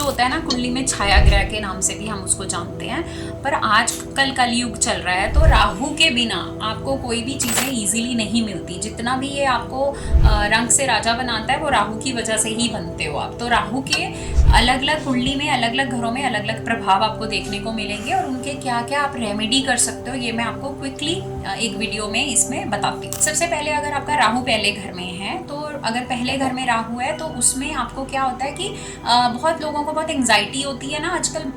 जो होता है ना कुंडली में छाया ग्रह के नाम से भी हम उसको जानते हैं, पर आज कलयुग चल रहा है तो राहु के बिना आपको कोई भी चीज़ें इजीली नहीं मिलती। जितना भी ये आपको रंग से राजा बनाता है वो राहु की वजह से ही बनते हो आप। तो राहु के अलग अलग कुंडली में अलग अलग घरों में अलग अलग प्रभाव आपको देखने को मिलेंगे और उनके क्या क्या आप रेमेडी कर सकते हो ये मैं आपको क्विकली एक वीडियो में इसमें बताती हूँ। सबसे पहले अगर आपका राहु पहले घर में है, तो अगर पहले घर में राहु है तो उसमें आपको क्या होता है कि बहुत लोगों को बहुत एंग्जाइटी होती है ना, आजकल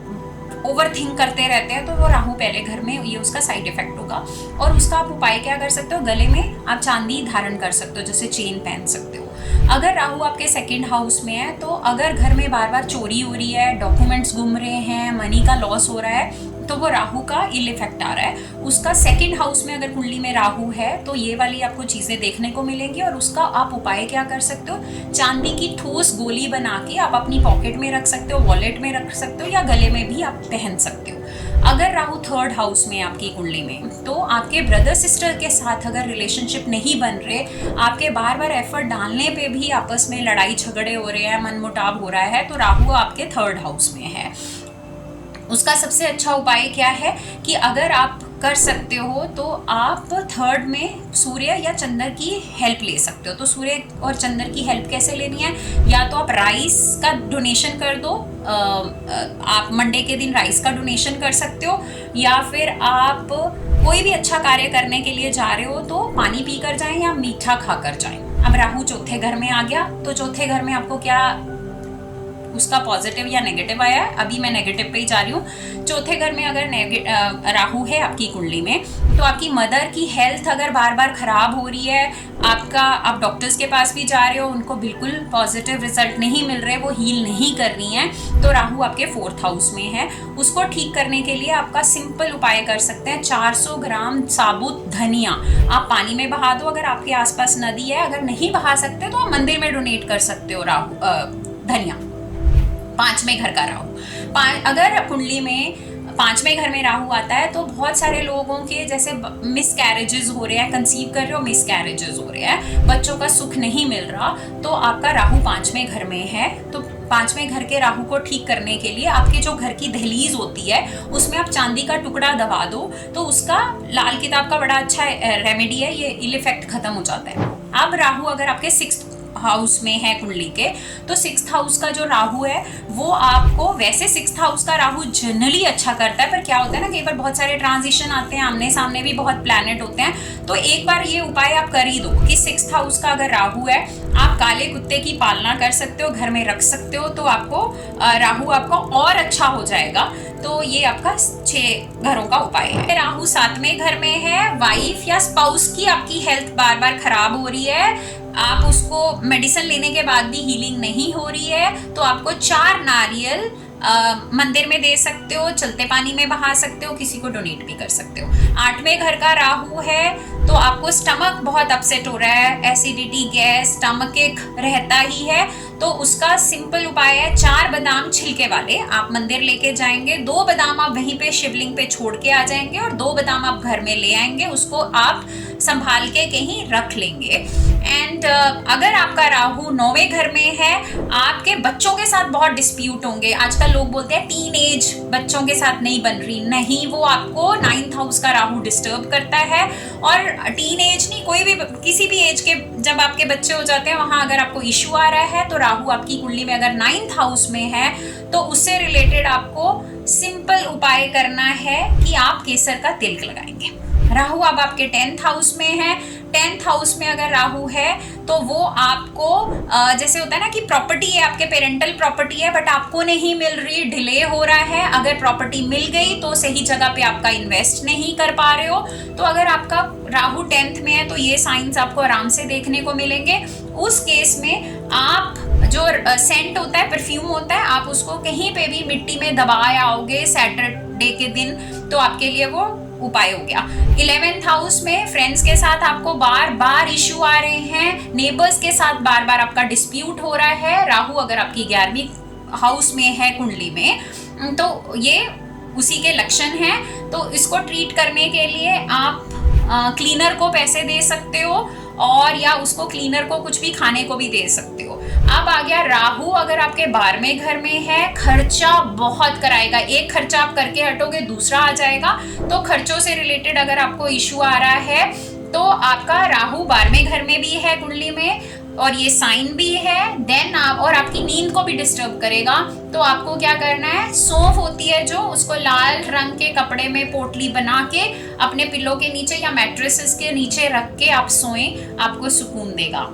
ओवर थिंक करते रहते हैं, तो वो राहु पहले घर में ये उसका साइड इफेक्ट होगा। और उसका आप उपाय क्या कर सकते हो, गले में आप चांदी धारण कर सकते हो, जैसे चेन पहन सकते हो। अगर राहु आपके सेकंड हाउस में है तो अगर घर में बार बार चोरी हो रही है, डॉक्यूमेंट्स गुम रहे हैं, मनी का लॉस हो रहा है, तो वो राहु का इल इफेक्ट आ रहा है। उसका सेकंड हाउस में अगर कुंडली में राहु है तो ये वाली आपको चीजें देखने को मिलेंगी। और उसका आप उपाय क्या कर सकते हो, चांदी की ठोस गोली बना के आप अपनी पॉकेट में रख सकते हो, वॉलेट में रख सकते हो, या गले में भी आप पहन सकते हो। अगर राहु थर्ड हाउस में आपकी कुंडली में, तो आपके ब्रदर सिस्टर के साथ अगर रिलेशनशिप नहीं बन रहे, आपके बार बार एफर्ट डालने पे भी आपस में लड़ाई झगड़े हो रहे हैं, मनमुटाव हो रहा है, तो राहु आपके थर्ड हाउस में है। उसका सबसे अच्छा उपाय क्या है कि अगर आप कर सकते हो तो आप थर्ड में सूर्य या चंद्र की हेल्प ले सकते हो। तो सूर्य और चंद्र की हेल्प कैसे लेनी है, या तो आप राइस का डोनेशन कर दो, आप मंडे के दिन राइस का डोनेशन कर सकते हो, या फिर आप कोई भी अच्छा कार्य करने के लिए जा रहे हो तो पानी पी कर जाएं या मीठा खा कर जाएं। अब राहु चौथे घर में आ गया, तो चौथे घर में आपको क्या उसका पॉजिटिव या नेगेटिव आया है, अभी मैं नेगेटिव पे ही जा रही हूँ। चौथे घर में अगर राहु है आपकी कुंडली में, तो आपकी मदर की हेल्थ अगर बार बार खराब हो रही है, आप डॉक्टर्स के पास भी जा रहे हो, उनको बिल्कुल पॉजिटिव रिजल्ट नहीं मिल रहे, वो हील नहीं कर रही हैं, तो राहु आपके फोर्थ हाउस में है। उसको ठीक करने के लिए आपका सिंपल उपाय कर सकते हैं, 400 ग्राम साबुत धनिया आप पानी में बहा दो। अगर आपके आसपास नदी है, अगर नहीं बहा सकते तो आप मंदिर में डोनेट कर सकते हो धनिया। पांचवें घर का राहु, अगर कुंडली में पांचवें घर में राहु आता है तो बहुत सारे लोगों के जैसे मिस कैरेजेस हो रहे हैं, कंसीव कर रहे हो मिस कैरेजेस हो रहे हैं, बच्चों का सुख नहीं मिल रहा, तो आपका राहु पांचवें घर में है। तो पांचवें घर के राहु को ठीक करने के लिए आपके जो घर की दहलीज होती है उसमें आप चांदी का टुकड़ा दबा दो, तो उसका लाल किताब का बड़ा अच्छा रेमेडी है, ये इल इफेक्ट खत्म हो जाता है। अब राहु अगर आपके सिक्स्थ हाउस में है कुंडली के, तो सिक्स्थ हाउस का जो राहु है वो आपको, वैसे सिक्स्थ हाउस का राहु जनरली अच्छा करता है, पर क्या होता है ना, कई बार बहुत सारे ट्रांजिशन आते हैं, आमने सामने भी बहुत प्लैनेट होते हैं, तो एक बार ये उपाय आप कर ही दो कि सिक्स्थ हाउस का अगर राहु है, आप काले कुत्ते की पालना कर सकते हो, घर में रख सकते हो, तो आपको राहु आपका और अच्छा हो जाएगा। तो ये आपका 6 घरों का उपाय है। राहु 7वें घर में है, वाइफ या स्पाउस की आपकी हेल्थ बार बार खराब हो रही है, आप उसको मेडिसिन लेने के बाद भी हीलिंग नहीं हो रही है, तो आपको 4 नारियल मंदिर में दे सकते हो, चलते पानी में बहा सकते हो, किसी को डोनेट भी कर सकते हो। 8वें घर का राहु है तो आपको स्टमक बहुत अपसेट हो रहा है, एसिडिटी, गैस, स्टमक एक रहता ही है, तो उसका सिंपल उपाय है 4 बादाम छिलके वाले आप मंदिर लेके जाएंगे, 2 बादाम आप वहीं पे शिवलिंग पे छोड़ के आ जाएंगे और 2 बादाम आप घर में ले आएंगे, उसको आप संभाल के कहीं रख लेंगे। एंड अगर आपका राहु 9वें घर में है, आपके बच्चों के साथ बहुत डिस्प्यूट होंगे। आजकल लोग बोलते हैं टीन एज बच्चों के साथ नहीं बन रही, नहीं, वो आपको 9th हाउस का राहु डिस्टर्ब करता है। और टीन एज नहीं, कोई भी किसी भी एज के जब आपके बच्चे हो जाते हैं, वहां अगर आपको इश्यू आ रहा है, तो राहु आपकी कुंडली में अगर 9th हाउस में है तो उससे रिलेटेड आपको सिंपल उपाय करना है कि आप केसर का तिलक लगाएंगे। राहु अब आपके 10th हाउस में है, 10th हाउस में अगर राहु है तो वो आपको जैसे होता है ना कि प्रॉपर्टी है, आपके पेरेंटल प्रॉपर्टी है बट आपको नहीं मिल रही, डिले हो रहा है, अगर प्रॉपर्टी मिल गई तो सही जगह पे आपका इन्वेस्ट नहीं कर पा रहे हो, तो अगर आपका राहु 10th में है तो ये साइंस आपको आराम से देखने को मिलेंगे। उस केस में आप जो सेंट होता है, परफ्यूम होता है, आप उसको कहीं पे भी मिट्टी में दबाए आओगे सैटरडे के दिन, तो आपके लिए वो उपाय हो गया। 11th हाउस में फ्रेंड्स के साथ आपको बार बार इश्यू आ रहे हैं, नेबर्स के साथ बार बार आपका डिस्प्यूट हो रहा है, राहु अगर आपकी 11वीं हाउस में है कुंडली में, तो ये उसी के लक्षण हैं। तो इसको ट्रीट करने के लिए आप क्लीनर को पैसे दे सकते हो और या उसको क्लीनर को कुछ भी खाने को भी दे सकते हो। अब आ गया राहु, अगर आपके 12वें घर में है, खर्चा बहुत कराएगा। एक खर्चा आप करके हटोगे, दूसरा आ जाएगा। तो खर्चों से रिलेटेड अगर आपको इश्यू आ रहा है तो आपका राहु 12वें घर में भी है कुंडली में, और ये साइन भी है। देन आप और आपकी नींद को भी डिस्टर्ब करेगा। तो आपको क्या करना है, सौंफ होती है जो, उसको लाल रंग के कपड़े में पोटली बना के अपने पिलो के नीचे या मैट्रेसेस के नीचे रख के आप सोएं, आपको सुकून देगा।